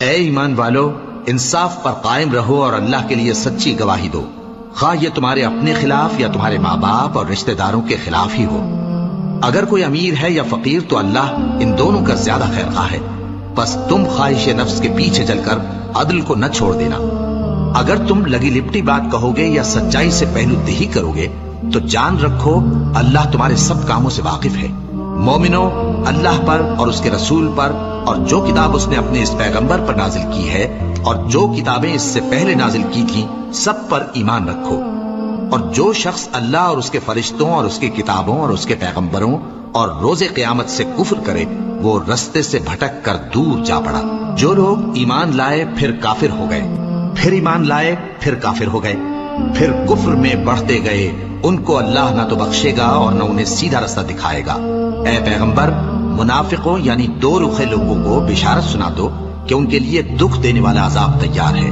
اے ایمان والو، انصاف پر قائم رہو اور اللہ کے لیے سچی گواہی دو، خواہ یہ تمہارے اپنے خلاف یا تمہارے ماں باپ اور رشتہ داروں کے خلاف ہی ہو۔ اگر کوئی امیر ہے یا فقیر تو اللہ ان دونوں کا زیادہ خیر خواہ ہے، بس تم خواہش نفس کے پیچھے چل کر عدل کو نہ چھوڑ دینا۔ اگر تم لگی لپٹی بات کہو گے یا سچائی سے پہلو دہی کرو گے تو جان رکھو اللہ تمہارے سب کاموں سے واقف ہے۔ مومنو، اللہ پر اور اس کے رسول پر اور جو کتاب اس نے اپنے اس پیغمبر پر نازل کی ہے اور جو کتابیں اس سے پہلے نازل کی تھیں سب پر ایمان رکھو، اور جو شخص اللہ اور اس کے فرشتوں اور اس کی کتابوں اور اس کے پیغمبروں اور روز قیامت سے کفر کرے وہ رستے سے بھٹک کر دور جا پڑا۔ جو لوگ ایمان لائے پھر کافر ہو گئے، پھر ایمان لائے پھر کافر ہو گئے، پھر کفر میں بڑھتے گئے، ان کو اللہ نہ تو بخشے گا اور نہ انہیں سیدھا رستہ دکھائے گا۔ اے پیغمبر، منافقوں یعنی دو رخے لوگوں کو بشارت سنا دو کہ ان کے لیے دکھ دینے والا عذاب تیار ہے۔